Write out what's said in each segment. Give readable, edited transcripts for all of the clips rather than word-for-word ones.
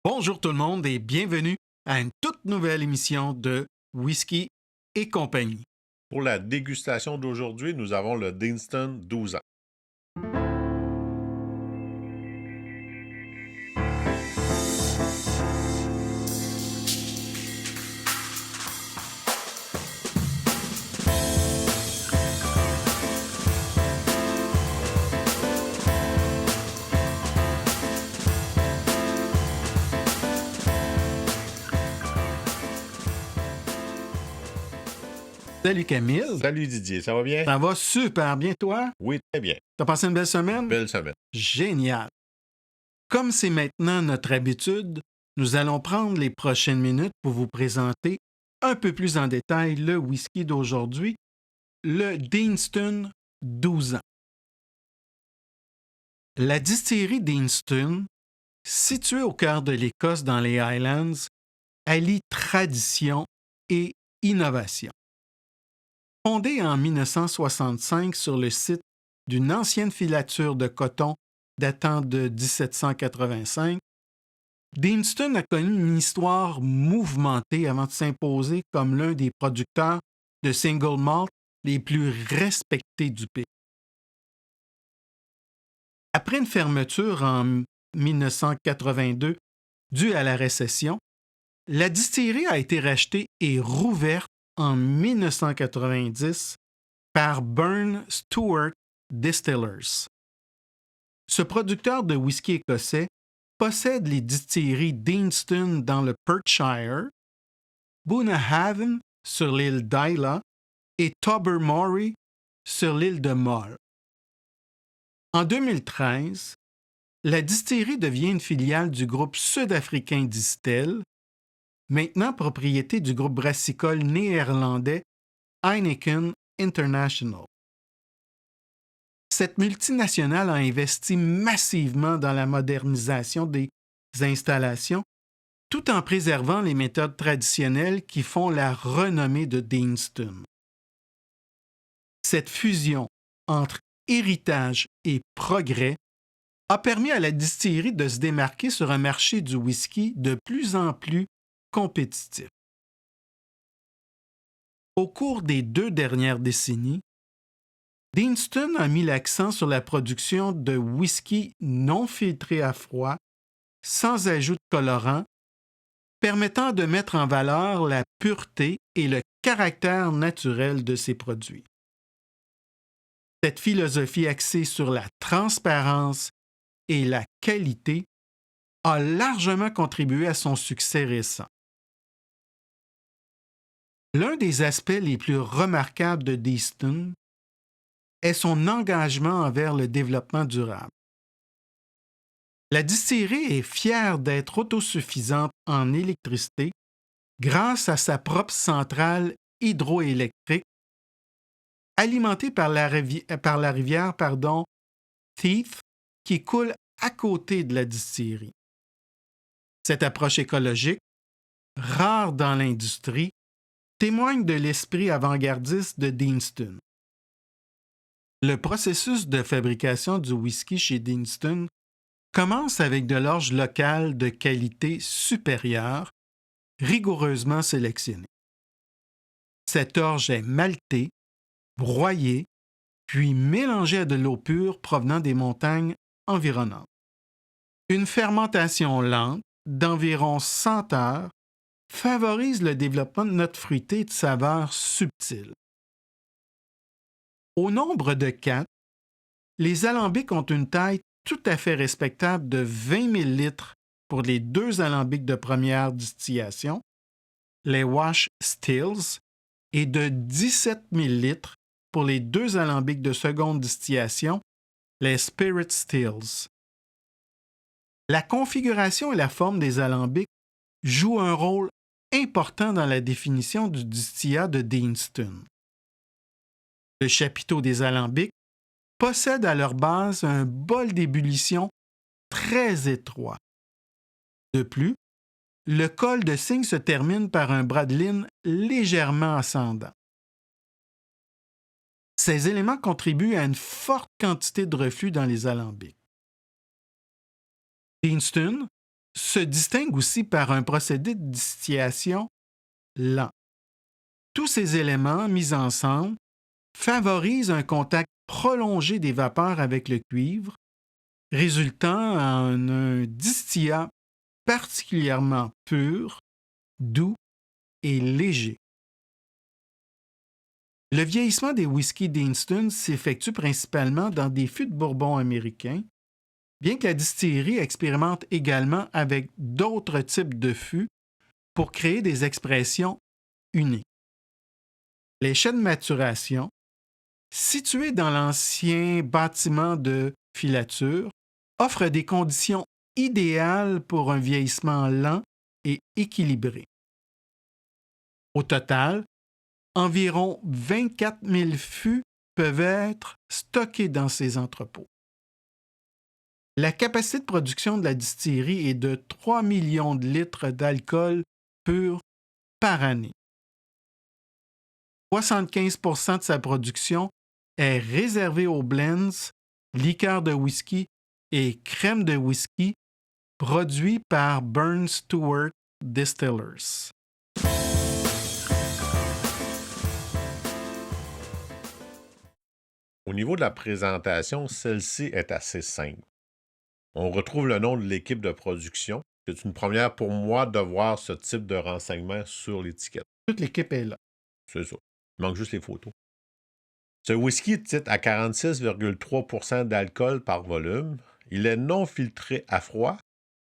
Bonjour tout le monde et bienvenue à une toute nouvelle émission de Whisky et compagnie. Pour la dégustation d'aujourd'hui, nous avons le Deanston 12 ans. Salut Camille, Salut Didier, ça va bien? ça va super bien toi? Oui, très bien. T'as passé une belle semaine? Belle semaine. Génial! Comme c'est maintenant notre habitude, nous allons prendre les prochaines minutes pour vous présenter un peu plus en détail le whisky d'aujourd'hui, le Deanston 12 ans. La distillerie Deanston, située au cœur de l'Écosse dans les Highlands, allie tradition et innovation. Fondée en 1965 sur le site d'une ancienne filature de coton datant de 1785, Deanston a connu une histoire mouvementée avant de s'imposer comme l'un des producteurs de single malt les plus respectés du pays. Après une fermeture en 1982 due à la récession, la distillerie a été rachetée et rouverte en 1990 par Burn Stewart Distillers. Ce producteur de whisky écossais possède les distilleries Deanston dans le Perthshire, Bunnahabhain sur l'île d'Islay et Tobermory sur l'île de Mull. En 2013, la distillerie devient une filiale du groupe sud-africain Distell, maintenant propriété du groupe brassicole néerlandais Heineken International. Cette multinationale a investi massivement dans la modernisation des installations, tout en préservant les méthodes traditionnelles qui font la renommée de Deanston. Cette fusion entre héritage et progrès a permis à la distillerie de se démarquer sur un marché du whisky de plus en plus compétitif. Au cours des 2 dernières décennies, Deanston a mis l'accent sur la production de whisky non filtré à froid, sans ajout de colorant, permettant de mettre en valeur la pureté et le caractère naturel de ses produits. Cette philosophie axée sur la transparence et la qualité a largement contribué à son succès récent. L'un des aspects les plus remarquables de Deanston est son engagement envers le développement durable. La distillerie est fière d'être autosuffisante en électricité grâce à sa propre centrale hydroélectrique alimentée par la rivière Thief qui coule à côté de la distillerie. Cette approche écologique, rare dans l'industrie, témoigne de l'esprit avant-gardiste de Deanston. Le processus de fabrication du whisky chez Deanston commence avec de l'orge locale de qualité supérieure, rigoureusement sélectionnée. Cette orge est maltée, broyée, puis mélangée à de l'eau pure provenant des montagnes environnantes. Une fermentation lente d'environ 100 heures favorise le développement de notes fruitées et de saveurs subtiles. Au nombre de 4, les alambics ont une taille tout à fait respectable de 20 000 litres pour les 2 alambics de première distillation, les Wash Stills, et de 17 000 litres pour les 2 alambics de seconde distillation, les Spirit Stills. La configuration et la forme des alambics jouent un rôle important dans la définition du distillat de Deanston. Le chapiteau des alambics possède à leur base un bol d'ébullition très étroit. De plus, le col de cygne se termine par un bras de ligne légèrement ascendant. Ces éléments contribuent à une forte quantité de reflux dans les alambics. Deanston se distingue aussi par un procédé de distillation lent. Tous ces éléments mis ensemble favorisent un contact prolongé des vapeurs avec le cuivre, résultant en un distillat particulièrement pur, doux et léger. Le vieillissement des whiskies Deanston s'effectue principalement dans des fûts de bourbon américains, bien que la distillerie expérimente également avec d'autres types de fûts pour créer des expressions uniques. Les chais de maturation, situés dans l'ancien bâtiment de filature, offrent des conditions idéales pour un vieillissement lent et équilibré. Au total, environ 24 000 fûts peuvent être stockés dans ces entrepôts. La capacité de production de la distillerie est de 3 millions de litres d'alcool pur par année. 75 % de sa production est réservée aux blends, liqueurs de whisky et crème de whisky produits par Burns Stewart Distillers. Au niveau de la présentation, celle-ci est assez simple. On retrouve le nom de l'équipe de production. C'est une première pour moi de voir ce type de renseignement sur l'étiquette. Toute l'équipe est là. C'est ça. Il manque juste les photos. Ce whisky titre à 46,3 % d'alcool par volume. Il est non filtré à froid,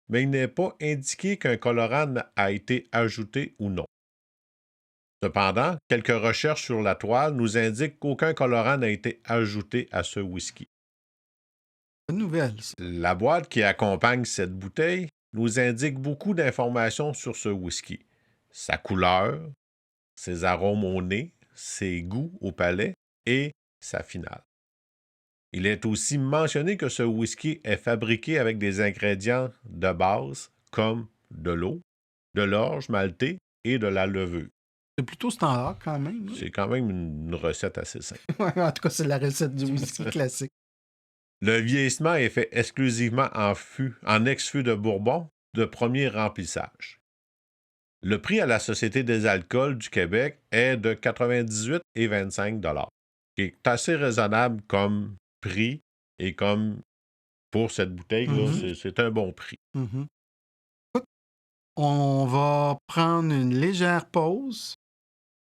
mais il n'est pas indiqué qu'un colorant a été ajouté ou non. Cependant, quelques recherches sur la toile nous indiquent qu'aucun colorant n'a été ajouté à ce whisky. Bonne nouvelle, ça. La boîte qui accompagne cette bouteille nous indique beaucoup d'informations sur ce whisky. Sa couleur, ses arômes au nez, ses goûts au palais et sa finale. Il est aussi mentionné que ce whisky est fabriqué avec des ingrédients de base comme de l'eau, de l'orge maltée et de la levure. C'est plutôt standard quand même. C'est quand même une recette assez simple. Ouais, en tout cas, c'est la recette du whisky classique. Le vieillissement est fait exclusivement en ex-fût de Bourbon de premier remplissage. Le prix à la Société des alcools du Québec est de 98,25 $, qui est assez raisonnable comme prix et comme pour cette bouteille-là, c'est un bon prix. Écoute, on va prendre une légère pause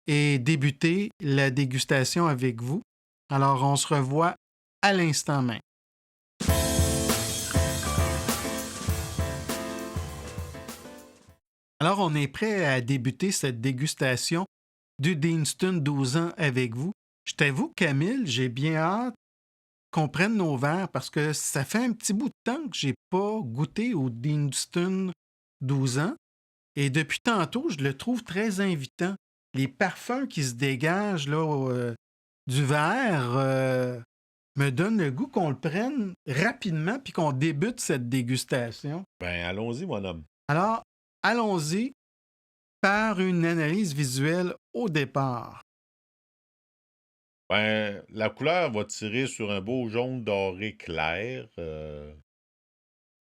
et débuter la dégustation avec vous. Alors, on se revoit à l'instant même. Alors, on est prêt à débuter cette dégustation du Deanston 12 ans avec vous. Je t'avoue, Camille, j'ai bien hâte qu'on prenne nos verres parce que ça fait un petit bout de temps que j'ai pas goûté au Deanston 12 ans. Et depuis tantôt, je le trouve très invitant. Les parfums qui se dégagent là, du verre me donnent le goût qu'on le prenne rapidement puis qu'on débute cette dégustation. Ben, allons-y, mon homme. Alors, allons-y par une analyse visuelle au départ. Ben, la couleur va tirer sur un beau jaune doré clair.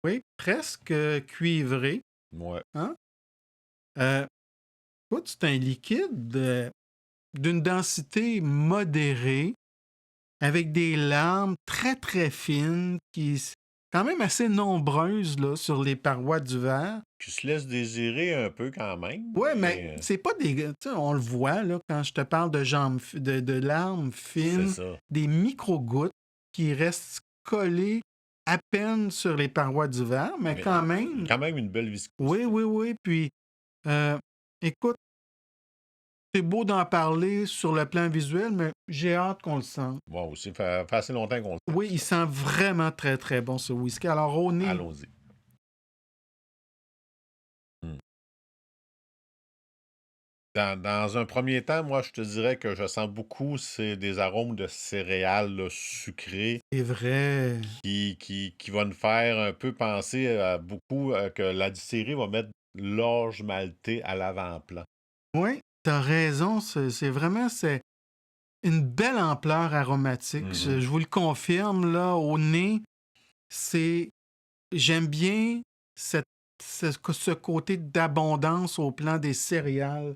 Oui, presque cuivré. Ouais. Hein? Écoute, c'est un liquide d'une densité modérée, avec des larmes très très fines, qui quand même assez nombreuses là, sur les parois du verre. Qui se laisse désirer un peu quand même. Oui, mais c'est pas des. Tu sais, on le voit là, quand je te parle de larmes fines, des micro-gouttes qui restent collées à peine sur les parois du verre, mais quand même. Quand même une belle viscosité. Oui. Puis, écoute, c'est beau d'en parler sur le plan visuel, mais j'ai hâte qu'on le sente. Moi aussi, ça fait assez longtemps qu'on le sent. Oui, il sent vraiment très, très bon, ce whisky. Alors, au nez... Allons-y. Dans un premier temps, moi, je te dirais que je sens beaucoup, c'est des arômes de céréales là, sucrées. C'est vrai. Qui va nous faire un peu penser à beaucoup que la distillerie va mettre l'orge maltée à l'avant-plan. Oui, t'as raison. C'est vraiment une belle ampleur aromatique. Je vous le confirme, là, au nez, j'aime bien cette ce côté d'abondance au plan des céréales.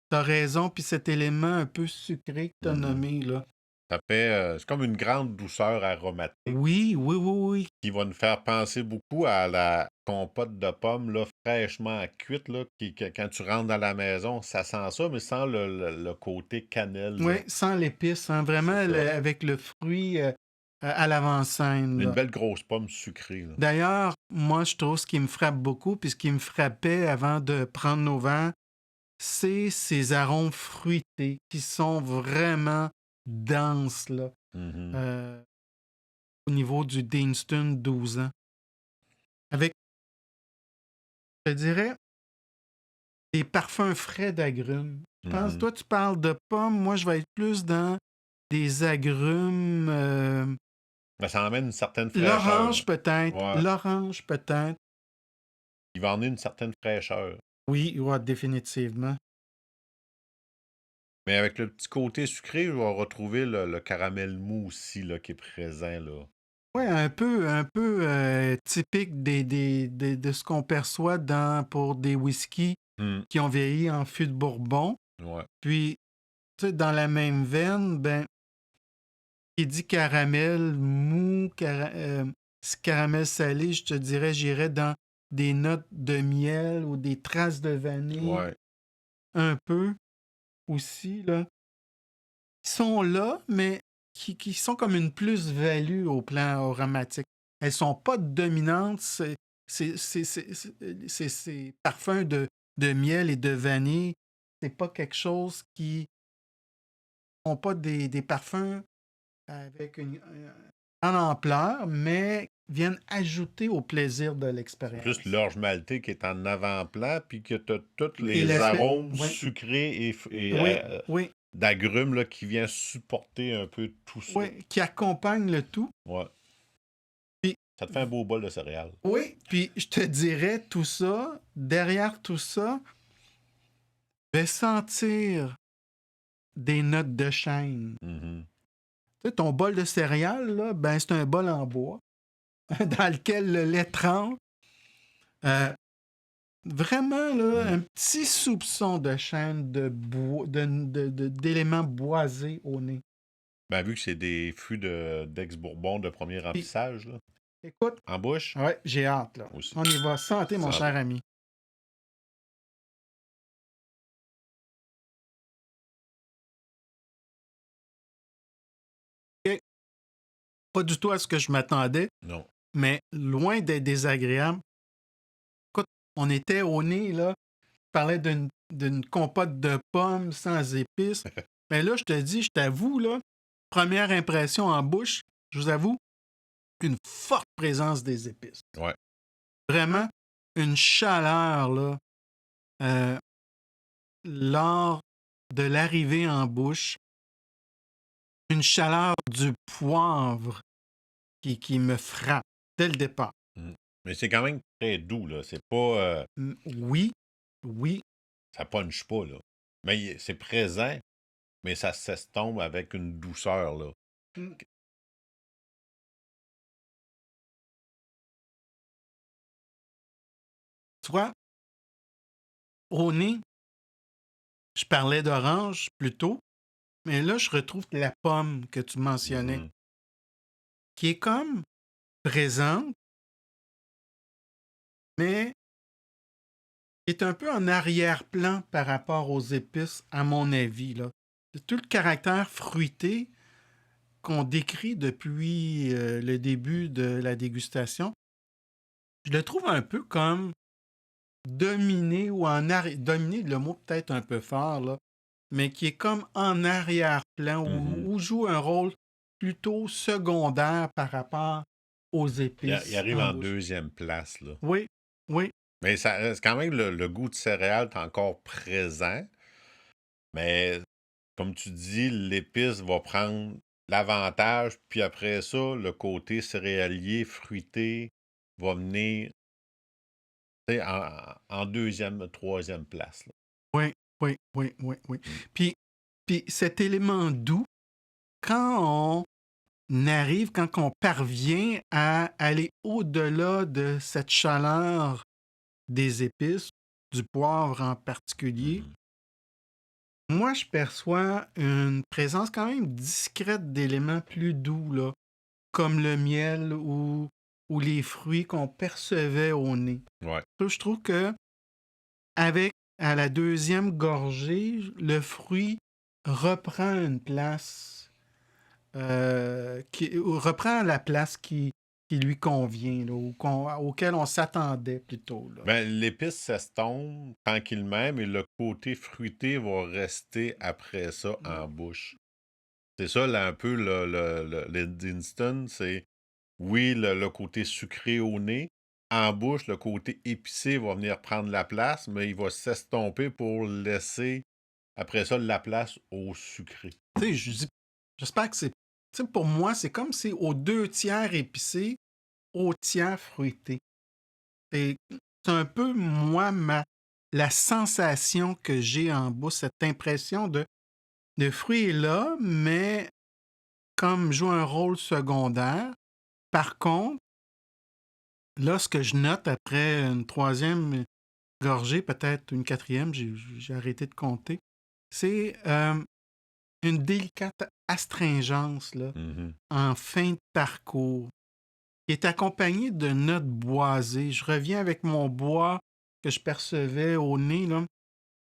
T'as raison, puis cet élément un peu sucré que t'as nommé, là. Ça fait, c'est comme une grande douceur aromatique Oui, oui, oui, oui. qui va nous faire penser beaucoup à la compote de pommes là, fraîchement cuite, là, quand tu rentres dans la maison, ça sent ça, mais sans le côté cannelle, Oui, là. sans l'épice, hein, C'est vraiment ça. avec le fruit à l'avant-scène, Une là. belle grosse pomme sucrée, là. D'ailleurs, moi, je trouve ce qui me frappe beaucoup, puis ce qui me frappait avant de prendre nos vents, c'est ces arômes fruités qui sont vraiment denses, là, Mhm. au niveau du Deanston 12 ans. Avec, je dirais, des parfums frais d'agrumes. Je pense, Mhm. toi, tu parles de pommes, moi, je vais être plus dans des agrumes. Mais ça emmène une certaine fraîcheur. L'orange peut-être. Ouais. L'orange peut-être. Il va emmener une certaine fraîcheur. Oui, ouais, définitivement. Mais avec le petit côté sucré, je vais retrouver le caramel mou aussi, là, qui est présent, là. Oui, un peu typique de ce qu'on perçoit pour des whiskies Hmm. qui ont vieilli en fût de Bourbon. Ouais. Puis, tu sais, dans la même veine, ben, qui dit caramel mou, caramel salé, je te dirais, j'irais dans des notes de miel ou des traces de vanille, Ouais. un peu aussi, là. Qui sont là, mais qui sont comme une plus-value au plan aromatique. Elles sont pas dominantes. Ces parfums de miel et de vanille, c'est pas quelque chose qui n'ont pas des parfums avec une grande ampleur, mais viennent ajouter au plaisir de C'est l'expérience. plus l'orge maltais qui est en avant-plan, puis que tu as tous Et les l'effet, arômes oui, sucrés et oui, oui, d'agrumes là, qui viennent supporter un peu tout ça. oui, qui accompagnent le tout. Ouais. Puis, Ça te fait un beau bol de céréales. oui, puis je te dirais tout ça, derrière tout ça, je vais sentir des notes de chêne. Mhm. Tu sais, ton bol de céréales, là, ben, c'est un bol en bois dans lequel le lait trempe. Vraiment, là, un petit soupçon de chêne, d'éléments boisés au nez. Ben, vu que c'est des fûts d'ex-bourbon de premier Puis, remplissage, là, écoute, en bouche, ouais, j'ai hâte, là. aussi. On y va. Santé, mon Santé. cher ami. OK. Pas du tout à ce que je m'attendais, Non. mais loin d'être désagréable. Écoute, on était au nez, là. Je parlais d'une compote de pommes sans épices. Mais là, je te dis, je t'avoue, là, première impression en bouche, je vous avoue, une forte présence des épices. Ouais. Vraiment, une chaleur, là, lors de l'arrivée en bouche, une chaleur du poivre qui me frappe dès le départ. Mm. Mais c'est quand même très doux, là. C'est pas. Oui, oui. Ça punche pas, là. Mais c'est présent, mais ça s'estompe avec une douceur, là. Mm. Tu vois, au nez, je parlais d'orange plus tôt, mais là, je retrouve la pomme que tu mentionnais, Mhm. qui est comme présente, mais qui est un peu en arrière-plan par rapport aux épices, à mon avis, là. C'est tout le caractère fruité qu'on décrit depuis le début de la dégustation. Je le trouve un peu comme dominé ou dominé, le mot peut-être un peu fort, là, mais qui est comme en arrière-plan Mhm. ou joue un rôle plutôt secondaire par rapport aux Il épices arrive en en bouche. deuxième place, là. Oui, oui, Mais ça reste quand même le goût de céréales est encore présent. Mais comme tu dis, l'épice va prendre l'avantage, puis après ça, le côté céréalier, fruité, va venir tu sais, en deuxième, troisième place, là. oui, oui, oui, oui, oui. Mm. Puis cet élément doux, quand on arrive, quand on parvient à aller au-delà de cette chaleur des épices, du poivre en particulier, moi, je perçois une présence quand même discrète d'éléments plus doux, là, comme le miel ou les fruits qu'on percevait au nez. Ouais. Je trouve que avec à la deuxième gorgée, le fruit reprend une place reprend la place qui lui convient, là, auquel on s'attendait plutôt. Là. Ben, l'épice s'estompe tranquillement, mais le côté fruité va rester après ça en bouche. C'est ça, là, un peu, le Dinston, c'est, oui, le côté sucré au nez. En bouche, le côté épicé va venir prendre la place, mais il va s'estomper pour laisser, après ça, la place au sucré. Tu sais, j'espère que c'est. Tu sais, pour moi, c'est comme si aux 2 tiers épicé, au tiers fruité. C'est c'est un peu, moi, la sensation que j'ai en bouche, cette impression de fruit est là, mais comme joue un rôle secondaire. Par contre, là, ce que je note après une troisième gorgée, peut-être une quatrième, j'ai arrêté de compter, c'est une délicate astringence là, Mhm. en fin de parcours, qui est accompagnée de notes boisées. Je reviens avec mon bois que je percevais au nez. Là.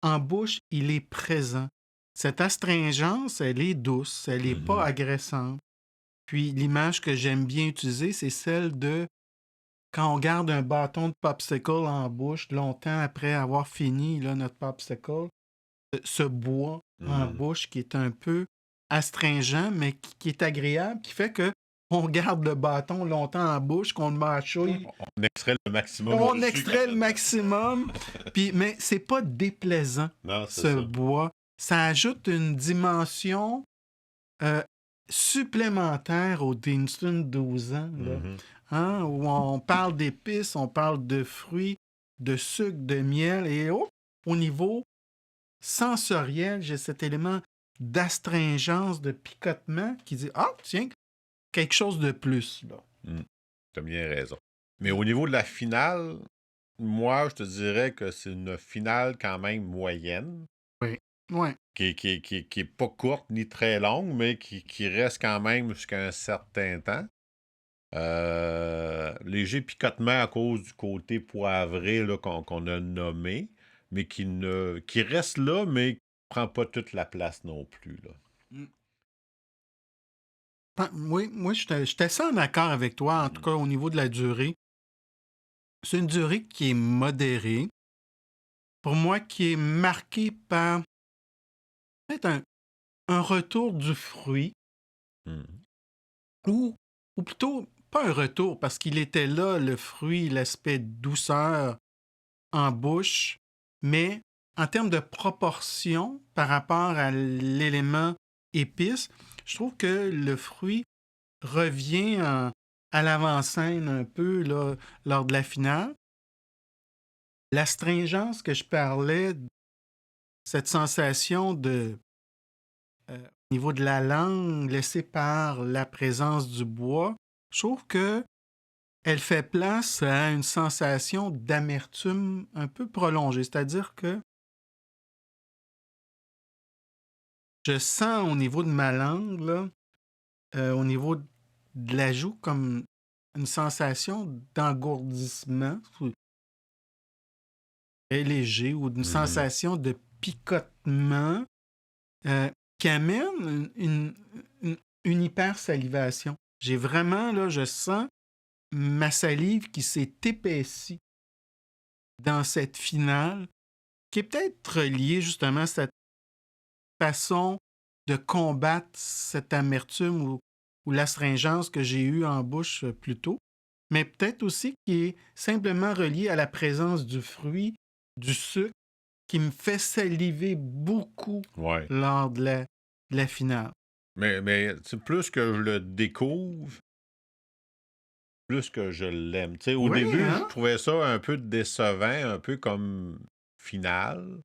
En bouche, il est présent. Cette astringence, elle est douce, elle n'est pas Mhm. agressante. Puis l'image que j'aime bien utiliser, c'est celle de quand on garde un bâton de popsicle en bouche longtemps après avoir fini là, notre popsicle, ce bois en Mhm. bouche qui est un peu astringent, mais qui est agréable, qui fait que on garde le bâton longtemps en bouche, qu'on le mâchouille, On extrait le maximum on du sucre. extrait le maximum. Puis, mais c'est pas déplaisant, Non, c'est ce ça. bois. Ça ajoute une dimension euh, supplémentaire au Dinston 12 ans. Là. Mhm. Hein, où on parle d'épices, on parle de fruits, de sucre, de miel, et au niveau sensoriel, j'ai cet élément d'astringence, de picotement qui dit ah, tiens, quelque chose de plus. Là. T'as bien raison. Mais au niveau de la finale, moi, je te dirais que c'est une finale quand même moyenne, Oui. Ouais. qui est pas courte ni très longue, mais qui reste quand même jusqu'à un certain temps. Léger picotement à cause du côté poivré là, qu'on a nommé, mais qui reste là, mais qui prend pas toute la place non plus. Là. Mm. Oui, moi, j'étais assez en accord avec toi, en tout cas au niveau de la durée. C'est une durée qui est modérée. Pour moi, qui est marquée par peut-être un retour du fruit, Mhm. ou, ou plutôt pas un retour, parce qu'il était là, le fruit, l'aspect douceur en bouche, mais en termes de proportion par rapport à l'élément épice, je trouve que le fruit revient à l'avant-scène un peu là, lors de la finale. L'astringence que je parlais, cette sensation au niveau de la langue laissée par la présence du bois, je trouve que elle fait place à une sensation d'amertume un peu prolongée. C'est-à-dire que je sens au niveau de ma langue, là, au niveau de la joue, comme une sensation d'engourdissement, très léger, ou d'une Mhm. sensation de picotement qui amène une hypersalivation. J'ai vraiment, là, je sens ma salive qui s'est épaissie dans cette finale, qui est peut-être liée justement à cette façon de combattre cette amertume ou l'astringence que j'ai eue en bouche plus tôt, mais peut-être aussi qui est simplement reliée à la présence du fruit, du sucre, qui me fait saliver beaucoup Ouais. lors de la finale. Mais tu sais, plus que je le découvre, plus que je l'aime. Tu sais, au Oui, début, je hein? trouvais ça un peu décevant, un peu comme finale.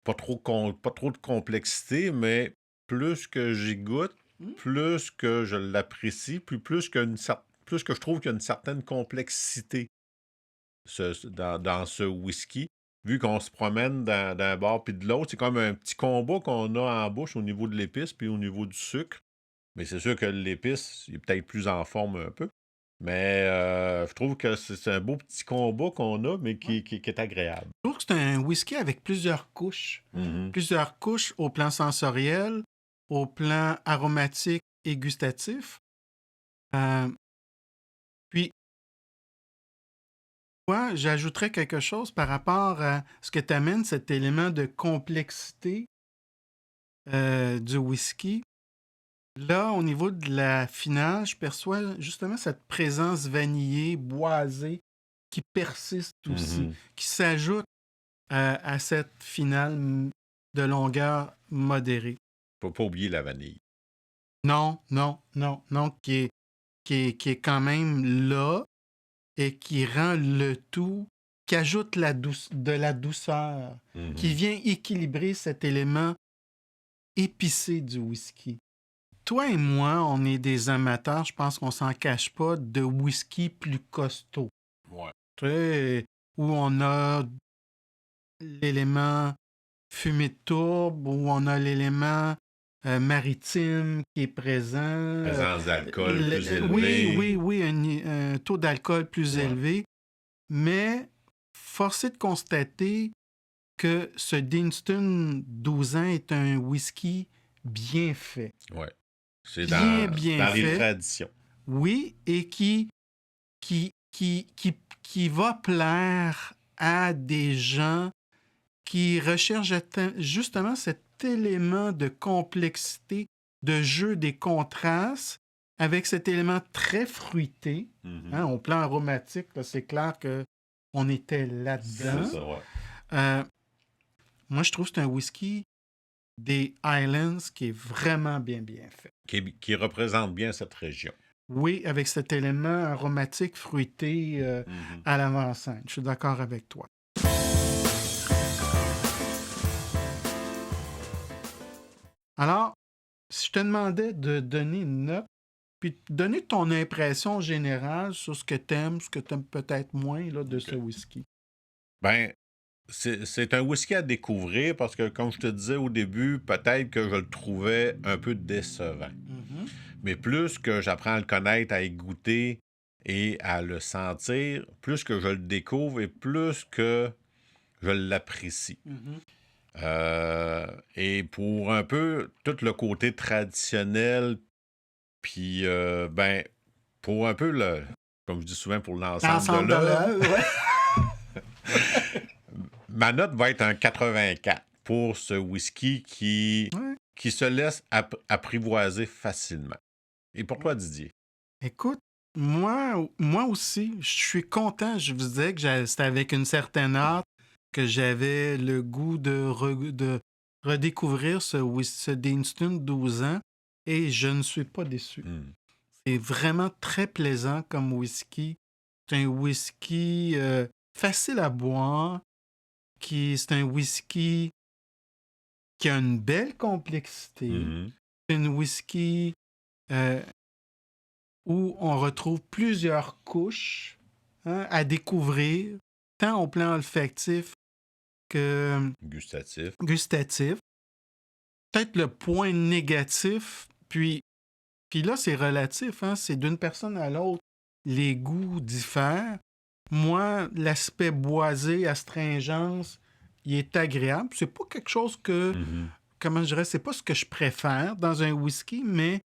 Pas trop de complexité, mais plus que j'y goûte, Mm. plus que je l'apprécie, plus que je trouve qu'il y a une certaine complexité dans ce whisky, vu qu'on se promène d'un bord puis de l'autre, c'est comme un petit combat qu'on a en bouche au niveau de l'épice puis au niveau du sucre. Mais c'est sûr que l'épice est peut-être plus en forme un peu. Mais je trouve que c'est un beau petit combat qu'on a, mais qui est agréable. Je trouve que c'est un whisky avec plusieurs couches. Mhm. Plusieurs couches au plan sensoriel, au plan aromatique et gustatif. Puis, moi, j'ajouterais quelque chose par rapport à ce que tu amènes, cet élément de complexité du whisky. Là, au niveau de la finale, je perçois justement cette présence vanillée, boisée, qui persiste aussi, Mhm. qui s'ajoute à cette finale de longueur modérée. Faut pas oublier la vanille. Non, qui est quand même là et qui rend le tout, qui ajoute de la douceur, Mhm. qui vient équilibrer cet élément épicé du whisky. Toi et moi, on est des amateurs, je pense qu'on s'en cache pas, de whisky plus costaud. Ouais. Tu sais, où on a l'élément fumée de tourbe, où on a l'élément maritime qui est présent. Présence d'alcool plus élevée. Oui, un taux d'alcool plus Ouais. élevé. Mais force est de constater que ce Deanston 12 ans est un whisky bien fait. Ouais. C'est Bien dans les fait. traditions. Oui, et qui va plaire à des gens qui recherchent justement cet élément de complexité, de jeu des contrastes, avec cet élément très fruité. Mhm. Hein, au plan aromatique, là, c'est clair qu'on était C'est là-dedans. ça, ouais. Moi, je trouve que c'est un whisky des Highlands qui est vraiment bien fait. Qui représente bien cette région. Oui, avec cet élément aromatique fruité Mhm. à l'avant-scène. Je suis d'accord avec toi. Alors, si je te demandais de donner une note, puis de donner ton impression générale sur ce que tu aimes, ce que tu aimes peut-être moins là, de ce whisky. Ben, c'est un whisky à découvrir parce que, comme je te disais au début, peut-être que je le trouvais un peu décevant. Mm-hmm. Mais plus que j'apprends à le connaître, à y goûter et à le sentir, plus que je le découvre et plus que je l'apprécie. Mm-hmm. Et pour un peu tout le côté traditionnel, puis ben, pour un peu le, comme je dis souvent, pour l'ensemble de l'œuvre, ouais. ma note va être un 84 pour ce whisky qui se laisse apprivoiser facilement. Et pour toi, Didier? Écoute, moi aussi, je suis content. Je vous disais que c'était avec une certaine hâte que j'avais le goût de redécouvrir ce Deanston 12 ans et je ne suis pas déçu. Mm. C'est vraiment très plaisant comme whisky. C'est un whisky facile à boire. C'est un whisky qui a une belle complexité. Mm-hmm. C'est un whisky où on retrouve plusieurs couches à découvrir, tant au plan olfactif que gustatif. Peut-être le point négatif, puis là, c'est relatif, hein, c'est d'une personne à l'autre, les goûts diffèrent. Moi, l'aspect boisé, astringence, il est agréable. C'est pas quelque chose que, comment je dirais, c'est pas ce que je préfère dans un whisky, mais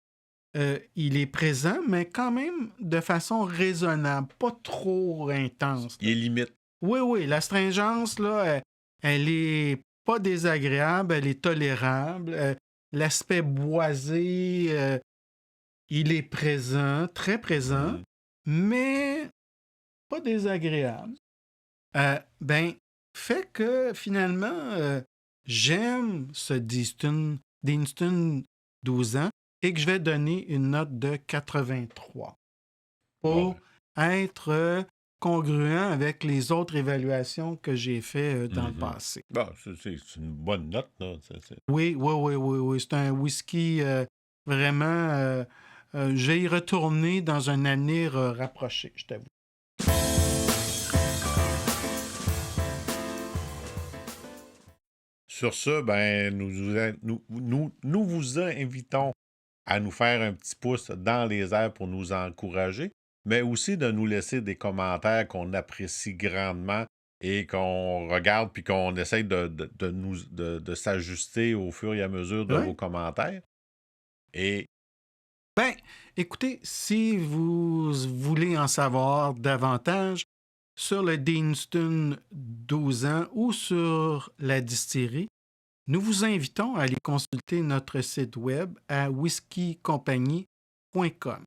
il est présent, mais quand même de façon raisonnable, pas trop intense. Il est limite. Oui, l'astringence, là, elle est pas désagréable, elle est tolérable. L'aspect boisé, il est présent, très présent, mais pas désagréable. Fait que finalement, j'aime ce Deanston 12 ans et que je vais donner une note de 83 pour être congruent avec les autres évaluations que j'ai faites dans le passé. Bon, c'est une bonne note, là. Oui. C'est un whisky vraiment... je vais y retourner dans un avenir rapproché, je t'avoue. Sur ce, ben, nous vous invitons à nous faire un petit pouce dans les airs pour nous encourager, mais aussi de nous laisser des commentaires qu'on apprécie grandement et qu'on regarde puis qu'on essaye de s'ajuster au fur et à mesure de Ouais. vos commentaires. Et Ben, écoutez, si vous voulez en savoir davantage sur le Deanston 12 ans ou sur la distillerie, nous vous invitons à aller consulter notre site web à whiskycompagnie.com.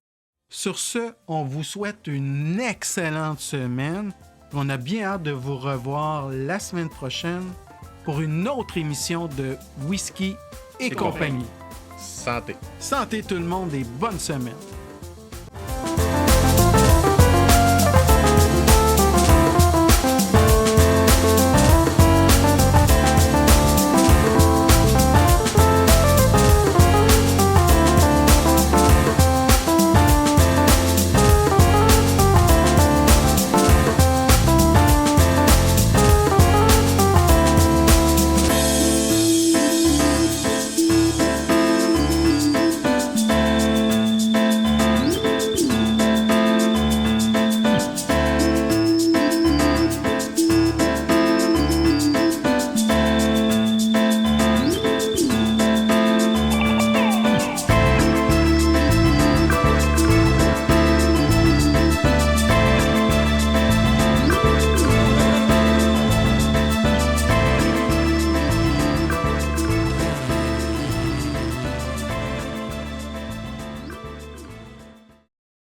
Sur ce, on vous souhaite une excellente semaine. On a bien hâte de vous revoir la semaine prochaine pour une autre émission de Whisky et compagnie. santé. Santé tout le monde et bonne semaine.